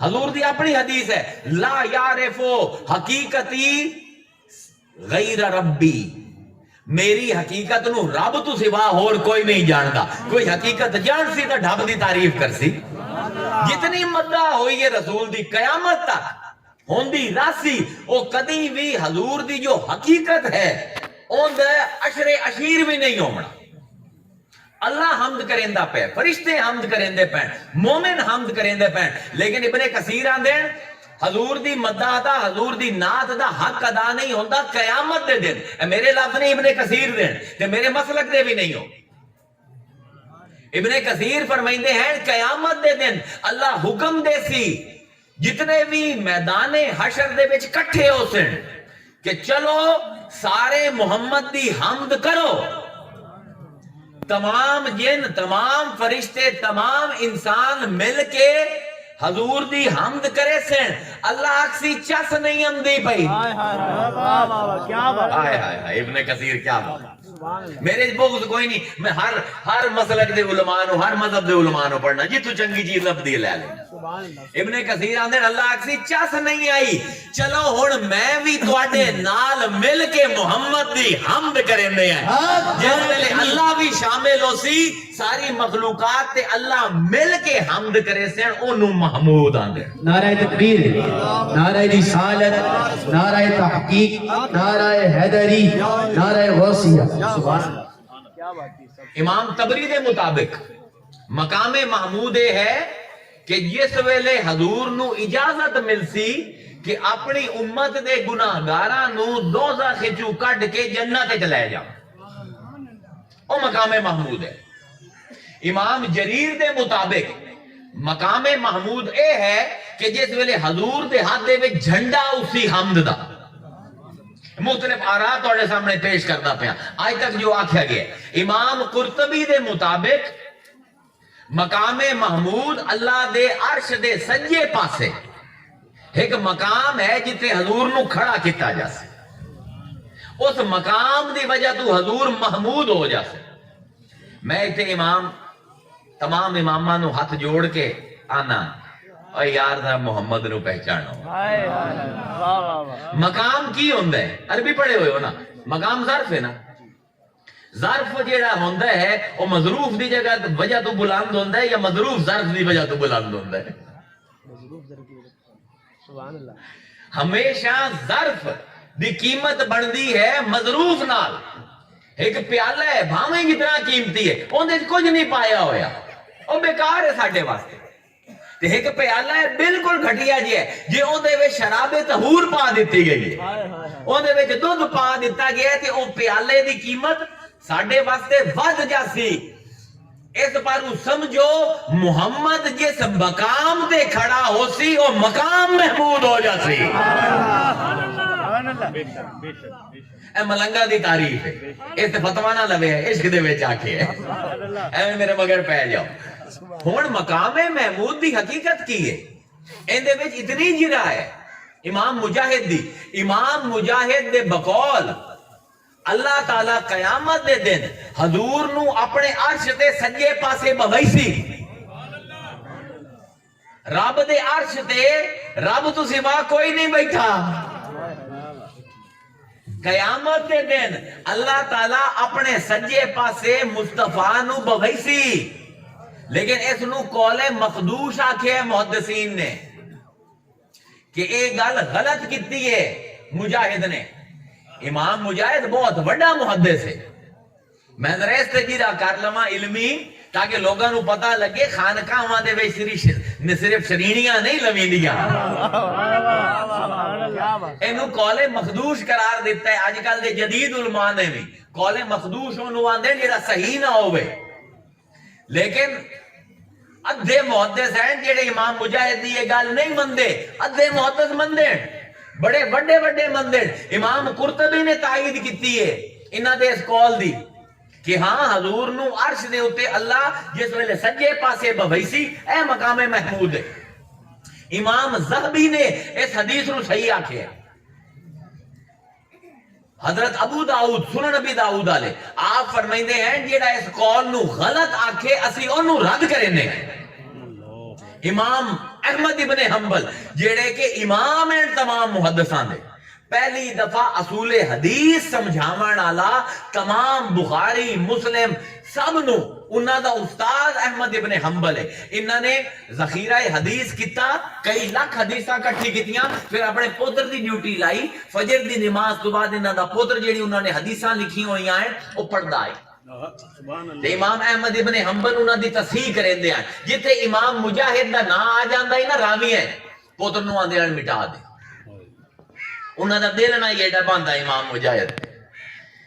حضور دی اپنی حدیث ہے، لا یعرفو حقیقتی غیر ربی، میری حقیقت نو رب تو سوا اور کوئی نہیں جانتا. کوئی حقیقت جان سی تو ڈھب دی تعریف کر سی. جتنی مدہ ہوئی ہے رسول دی قیامت تک ہوندی راسی، وہ کدی بھی حضور دی جو حقیقت ہے اون دے عشر عشیر بھی نہیں ہونا. اللہ حمد کریندہ پہ، فرشتے حمد کریندے پہ، مومن حمد کریندے پہ، لیکن ابن کثیر آندے حضور دی مدہ دا، حضور دی نات دا حق ادا نہیں ہوندہ قیامت دے دن. میرے لفظ نہیں ابن کثیر دین تے میرے مسلک دے بھی نہیں ہو. ابن کثیر فرمائندے ہیں قیامت دے دن اللہ حکم دے سی جتنے بھی میدان حشر دے وچ کٹھے ہو سن کہ چلو سارے محمد دی حمد کرو. تمام جن، تمام فرشتے، تمام انسان مل کے حضور دی حمد کرے سن. اللہ اکسی چس نہیں اندی پئی. کیا بات آئے ابن کثیر کیا بات. میرے بغض کوئی نہیں، میں ہر مسلک دے علماء نو، ہر مذہب دے علماء نو پڑھنا جتو چنگی چیز لبدی لے لیں. ابن کثیر آندے اللہ اکسی چس نہیں آئی، چلو ہن میں بھی تواڈے نال مل کے محمد دی حمد کریندے ہیں. جس ویلے اللہ بھی شامل ہو سی ساری مخلوقات تے اللہ مل کے حمد کرے سن اونوں محمود آندے. نعرہ تکبیر، نعرہ رسالت، نعرہ تحقیق، نعرہ حیدری، نعرہ غوثیہ. سبحان اللہ. امام تبری دے مطابق مقام محمود ہے کہ جس ویلے حضور نو اجازت مل سی کہ اپنی امت دے گناہگاراں نو دوزخ چوں کڈ کے جنت وچ لے جا، او مقام محمود ہے. امام جریر دے مطابق مقام محمود اے ہے کہ جس ویلے حضور دے ہاتھ دے وچ جھنڈا اسی حمد دا. مختلف آراء توڑے سامنے پیش کرتا پیا آج تک جو آکھیا گیا. امام قرطبی دے مطابق مقام محمود اللہ دے عرش دے سجے پاسے ایک مقام ہے جتے حضور نو کھڑا کیتا جا سے. اس مقام دی وجہ تو حضور محمود ہو جا سے. میں تے امام تمام اماماں نو ہاتھ جوڑ کے آنا اور یار ذرا محمد نو پہچانو. مقام کی ہوندہ ہے؟ عربی پڑھے ہوئے ہو نا. مقام ظرف ہے نا. ظرف جیڑا ہوندہ ہے وہ مظروف دی جگہ وجہ تو بلند ہوندہ ہے یا مظروف ظرف دی وجہ تو بلند ہوندہ ہے؟ ہمیشہ ظرف دی قیمت بڑھدی ہے مظروف نال. ایک پیالہ ہے بھاویں جتنا قیمتی ہے اندھے کچھ نہیں پایا ہویا، وہ بیکار ہے ساڑھے واسطے. ایک پیالہ ہے بالکل گھٹیا جی ہے جی اندھے وے شراب طہور پا دیتی گئی ہے، اندھے وے دودھ پا دیتا گیا ہے تے او پیالے دی قیمت ساڑھے واسطے ود جاسی. اس پر سمجھو محمد جس مقام تے کھڑا ہو سی او مقام محمود ہو جاسی. اے ملنگا دی تعریف ہے، اس فتوہ نہ لوے ہے، عشق دے وچ آکھے ہے. اے میرے مگر پہ جاؤ. ہون مقام محمود دی حقیقت کی ہے اندے وچ اتنی جرا ہے. امام مجاہد دی، امام مجاہد دے بقول اللہ تعالیٰ قیامت دے دن حضور نو اپنے عرش تے سجے پاسے بویسی. رب دے عرش تے رب تو سوا کوئی نہیں بیٹھا. قیامت دے دن اللہ تعالیٰ اپنے سجے پاسے مصطفیٰ نو بویسی. لیکن اس نو قول مخدوش آکھے ہے محدثین نے کہ ایک گل غلط کیتی ہے مجاہد نے. امام مجاہد بہت بڑا محدث ہے. میں ذرا استجیرہ کر لما علمی تاکہ لوگاں نو پتہ لگے خانقاہاں دے وچ صرف شرینیاں نہیں لویندیاں. اینو قول مخدوش قرار دیتا ہے. آج کل دے جدید علماء نے بھی قول مخدوش اونوں آندے جڑا صحیح نہ ہوے. لیکن ادھے محدث ہیں جڑے امام مجاہد دی یہ گل نہیں مندے، ادھے محدث مندے، بڑے بڑے بڑے مندے. امام قرطبی نے تائید کیتی ہے انہاں دے اس قول دی کہ ہاں حضور نو عرش دے اوتے اللہ جس ویلے سجے پاسے بویسی اے مقام محمود ہے. امام ذہبی نے اس حدیث نو صحیح آکھیا. حضرت ابو داؤد سنن نبی داؤد والے آپ فرمائندے ہیں جیڑا اس قول نو غلط آکھے اسی اونوں رد کرنے. امام احمد ابن حنبل جڑے کہ امام ہیں تمام محدثاں دے، پہلی دفعہ اصول حدیث سمجھاون والا تمام بخاری مسلم سب نو انہاں دا استاد احمد ابن حنبل ہے. انہاں نے ذخیرہ حدیث کیتا، کئی لاکھ حدیثاں کٹھی کیتیاں، پھر اپنے پوتر دی ڈیوٹی لائی. فجر دی نماز تو بعد انہاں دا پوتر جیڑی انہاں نے حدیثاں لکھی ہوئیاں ہیں وہ پڑھدا ہے. تے امام احمد ابن حنبل انہاں دی تصحیح کریندے ہیں. جتھے امام مجاہد دا نام آ جاندا ہے نا راوی ہے، پوتر نو آندے ہیں مٹا دے. انہاں دا دل نہ ایڈا باندا امام مجاہد.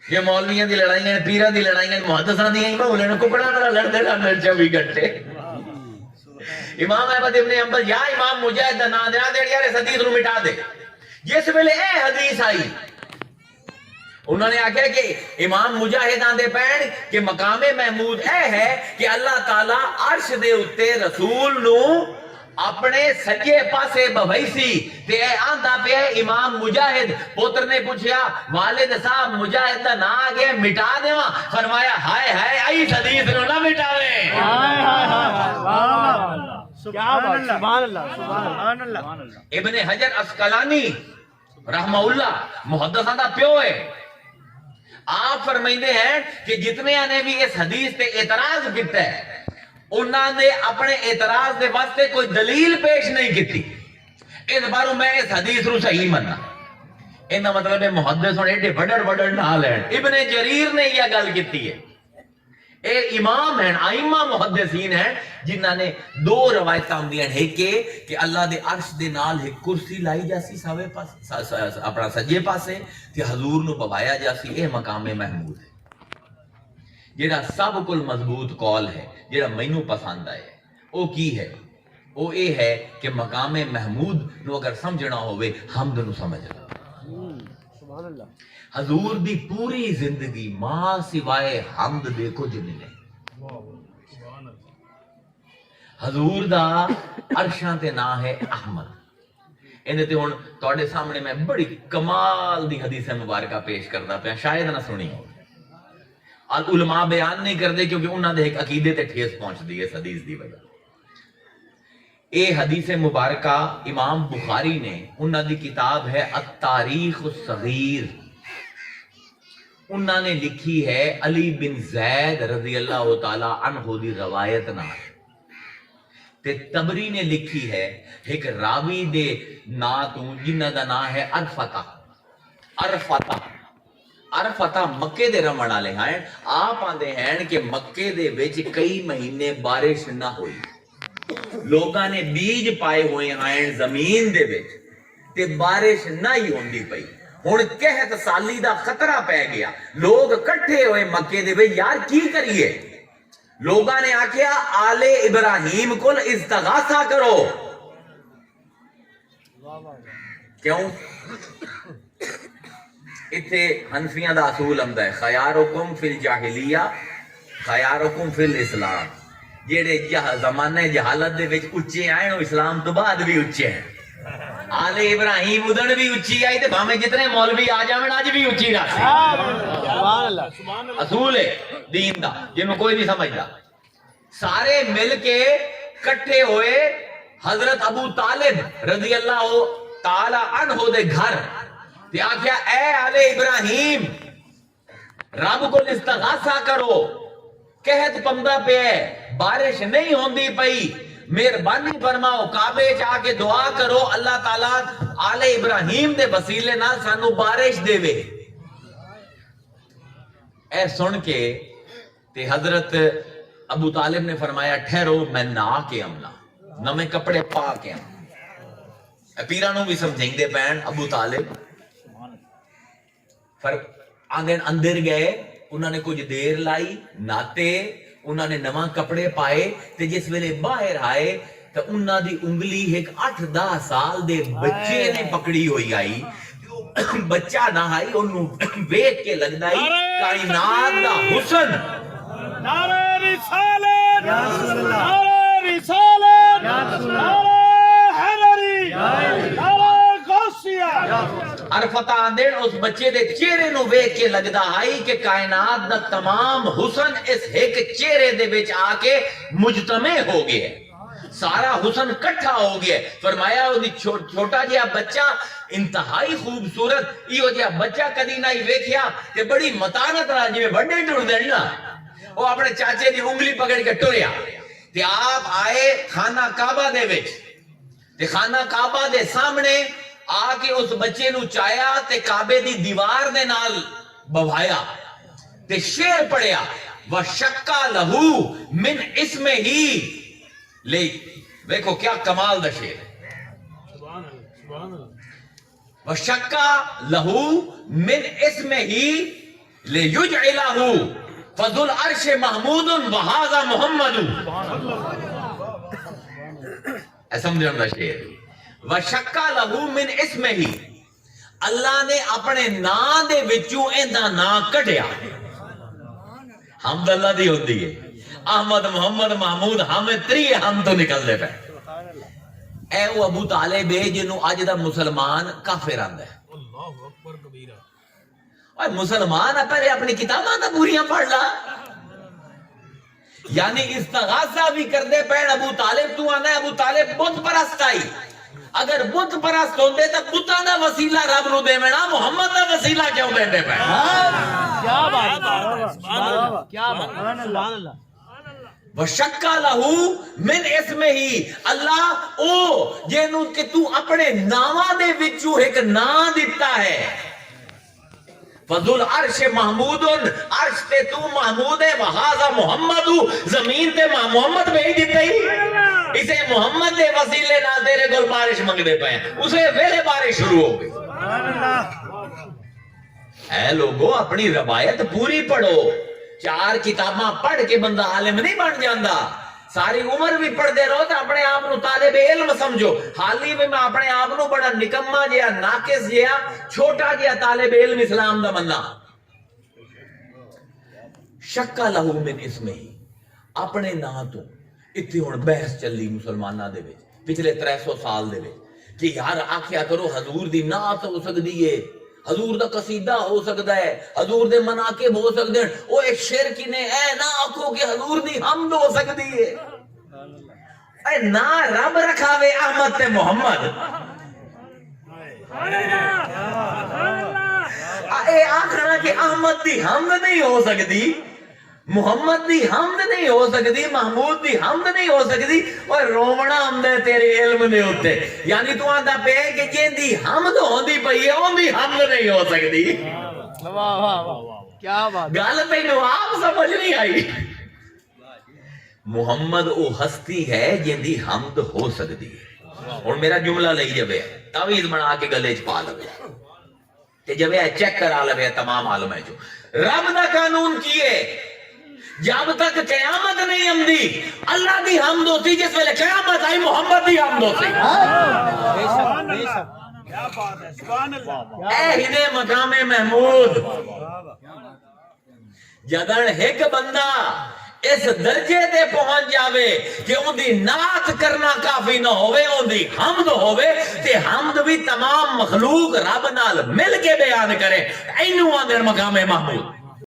یہ مولویاں دی لڑائیاں، پیراں دی لڑائیاں، محدثاں دی مولے نے ککڑاں نال لڑدے رہندے 24 گھنٹے. امام احمد ابن حنبل یا امام مجاہد دا نام دے یار اس حدیث نو مٹا دے. جس ویلے اے حدیث آئی انہوں نے آکھیا کہ امام مجاہد آندے پین کہ مقام محمود اے ہے کہ اللہ تعالیٰ عرش دے اتے رسول نو اپنے سجے پاسے بویسی تے اے آندا پیا امام مجاہد. پوتر نے پوچھیا والد صاحب مجاہد دا نا آگے مٹا دیواں؟ فرمایا ہائے ہائے ای حدیث نو نہ مٹاوے. کیا بات، سبحان اللہ سبحان اللہ. ابن حجر عسقلانی رحمہ اللہ محدثاں دا پیو ہے. آپ فرمائندے ہیں کہ جتنے نے بھی اس حدیث تے اعتراض کیتا ہے انہاں نے اپنے اعتراض دے واسطے کوئی دلیل پیش نہیں کیتی. اس باروں میں اس حدیث نو صحیح مننا. انہاں مطلب ہے محدث ہن ایڈے بڑڑ نہ لین. ابن جریر نے یہ گل کیتی ہے. اے امام ہیں، ائمہ محدثین ہیں جنہاں نے دو روایتاں ہوندیاں ہیں کہ اللہ دے عرش دے نال ایک کرسی لائی جاسی ساوے پاس اپنا سجے پاسے تے حضور نو بوایا جاسی. اے مقام محمود ہے جیڑا سب کل مضبوط قول ہے، جیڑا مینوں پسند آئے. او کی ہے؟ او اے ہے کہ مقام محمود نو اگر سمجھنا ہوئے حمد نو سمجھ لو. سبحان اللہ. حضور دی پوری زندگی ماں سوائے حمد دے کچھ نہیں ہے. حضور دا عرشاں تے نا ہے احمد. اندے تے ہن تواڈے سامنے میں بڑی کمال دی حدیث مبارکہ پیش کردا پیا، شاید نہ سنی ہو. علماء بیان نہیں کردے کیونکہ انہاں دے ایک عقیدے تے ٹھیس پہنچدی ہے اس حدیث دی وجہ. اے حدیث مبارکہ امام بخاری نے انہاں دی کتاب ہے التاریخ الصغیر، انہاں نے لکھی ہے علی بن زید رضی اللہ تعالی عنہ دی روایت نال. تے تبری نے لکھی ہے ایک راوی دے نا تو جنہ دا نا ہے عرفہ مکے دے رہن والے ہیں. آپ آندے ہیں کہ مکے دے وچ کئی مہینے بارش نہ ہوئی. لوگاں نے بیج پائے ہوئے ہیں زمین دے وچ تے بارش نہ ہی ہوندی پئی. ہن قحط سالی دا خطرہ پہ گیا. لوگ کٹھے ہوئے مکے دے وچ یار کی کریے؟ لوگاں نے آکھیا آل ابراہیم کول استغاثہ کرو. کیوں؟ اتھے حنفیاں دا اصول ہوندا ہے خیارکم فی الجاہلیہ خیارکم فی الاسلام. جیڑے زمانہ جہالت دے وچ اچے آئے وہ اسلام تو بعد بھی اچے ہیں. آل ابراہیم ادھر بھی اچھی آئی تے بھاویں جتنے مولوی آ جاویں اج بھی اچھی رہی. سبحان اللہ. اصول ہے دین دا جنوں کوئی نہیں سمجھدا. سارے مل کے کٹھے ہوئے حضرت ابو طالب رضی اللہ تعالی عنہ دے گھر تے آکھیا اے آل ابراہیم رب کو استغاثہ کرو، قحط پمدا پہ ہے، بارش نہیں ہوندی پئی، مہربانی فرماؤ کعبے جا کے دعا کرو اللہ تعالیٰ آل ابراہیم دے وسیلے نال سانو بارش دے وے. اے سن کے تے حضرت ابو طالب نے فرمایا ٹھہرو میں نہا کے آمنا، نویں کپڑے پا کے آمنا. پیرانوں بھی سمجھیں دے پین ابو طالب آنگن اندر گئے. انہوں نے کچھ دیر لائی ناتے، انہوں نے نواں کپڑے پائے تے جس ویلے باہر آئے تو انہوں دی انگلی ایک 8-10 سال دے بچے نے پکڑی ہوئی آئی. بچہ نہ آئی انہوں ویکھ کے لگدا ہی کائنات دا حسن. نعرہ رسالت، نعرہ رسالت، نعرہ حیدری، نعرہ غوثیہ. عرفت آندین اس بچے دے چہرے نو ویکھ کے لگدا آئی کہ کائنات دا تمام حسن اس ایک چہرے دے وچ آ کے مجتمع ہو گئے. سارا حسن کٹھا ہو گیا. فرمایا وہ چھوٹا جہا بچہ انتہائی خوبصورت یہ جہا بچہ کدی نہ ہی ویکھیا کہ بڑی متانت نال جویں وڈے ٹردے نا وہ اپنے چاچے دی انگلی پکڑ کے ٹریا تے آپ آئے خانہ کعبہ دے وچ تے خانہ کعبہ دے سامنے آ کے اس بچے نو چایا تے کعبے دی دیوار دے نال بوایا تے شعر پڑھیا وَشَقَّ لَهُ مِنْ اسْمِهِ لے دیکھو کیا کمال دا شعر وَشَقَّ لَهُ مِنْ اسْمِهِ لِيُجْعِلَهُ فَذُو الْعَرْشِ مَحْمُودٌ وَهَذَا مُحَمَّدٌ ایسا مجھے دا شعر وَشَقَّ لَهُ مِنْ اسْمِهِ اللہ نے اپنے نا دے وچوں ایندا نا کٹیا. حمد اللہ دی ہوندی ہے احمد محمد محمود حامد تری ہم تو نکل دے پہ اے وہ ابو طالب ہے جنہوں اج دا مسلمان کافر آندا ہے. اوے مسلمان پہلے اپنی کتاباں تے پوریاں پڑھ لا یعنی استغاثہ بھی کر دے پہ ابو طالب تو آنا ہے ابو طالب بت پرست آئی اگر بت پرست ہوندے تے بتاں دا وسیلہ رب نو دے وینا محمد دا وسیلہ کیوں دے پہ. کیا بات ہے کیا بات سبحان اللہ. وَشَقَّ لَهُ مِنْ اسْمِهِ اللہ او جنوں کہ تو اپنے ناواں دے وچوں ایک نام دیتا ہے فَذُو الْعَرْشِ مَحْمُودٌ عرش تے تو محمود ہے وَهَذَا مُحَمَّدُ زمین تے محمد بھیج دیتا ہی اسے محمد دے وسیلے نال تیرے گل بارش منگ دے پائیں اسے ویلے بارش شروع ہو گئی. اے لوگو اپنی روایت پوری پڑھو 4 کتاباں پڑھ کے بندہ عالم نہیں بن جاندا ساری عمر بھی پڑھ دے رہو تو اپنے آپ نو طالب علم سمجھو. حالی میں اپنے آپ نو بڑا نکما جیا ناقص جیا چھوٹا جیا طالب علم اسلام دا بندہ. شَقَّ لَهُ مِنْ اسْمِهِ اپنے نا تو اتنی ہن بحث چلی مسلمانہ دے وچ پچھلے 300 سال دے وچ کہ یار آکھیا کرو حضور دی نعت ہو سکدی ہے حضور دا قصیدہ ہو سکتا ہے حضور دے مناقب ہو سکتے ہیں وہ ایک شعر کی نے اے نہ آکھو کہ حضور دی حمد ہو سکتی ہے اے نہ رب رکھاوے احمد تے محمد اے آکھنا کہ احمد دی حمد نہیں ہو سکتی محمد دی حمد نہیں ہو سکتی محمود دی حمد نہیں ہو سکتی اور رومنا حمد ہے تیرے علم دے ہوتے یعنی تو آندہ پہ کہ جن دی حمد ہوندی پئی ہے ان دی حمد نہیں ہو سکتی. واہ واہ واہ کیا بات گل تینوں آپ سمجھ نہیں آئی. محمد او ہستی ہے جن دی حمد ہو سکتی ہے. اور میرا جملہ لئی جبے تعویذ بنا کے گلے چ پا لوے تے جبے چیک کرا لوے تمام عالم ہے جو رب دا قانون کیے جب تک قیامت نہیں آمدی اللہ دی حمد ہوتی جس ویلے قیامت آئی محمد دی حمد ہوتی. کیا بات ہے سبحان اللہ. اے ہدے مقام محمود جدن ایک بندہ اس درجے تے پہنچ جاوے کہ ان دی نعت کرنا کافی نہ ہوئے ان دی حمد ہوئے تے حمد بھی تمام مخلوق رب نال مل کے بیان کرے اینو آندر مقام محمود.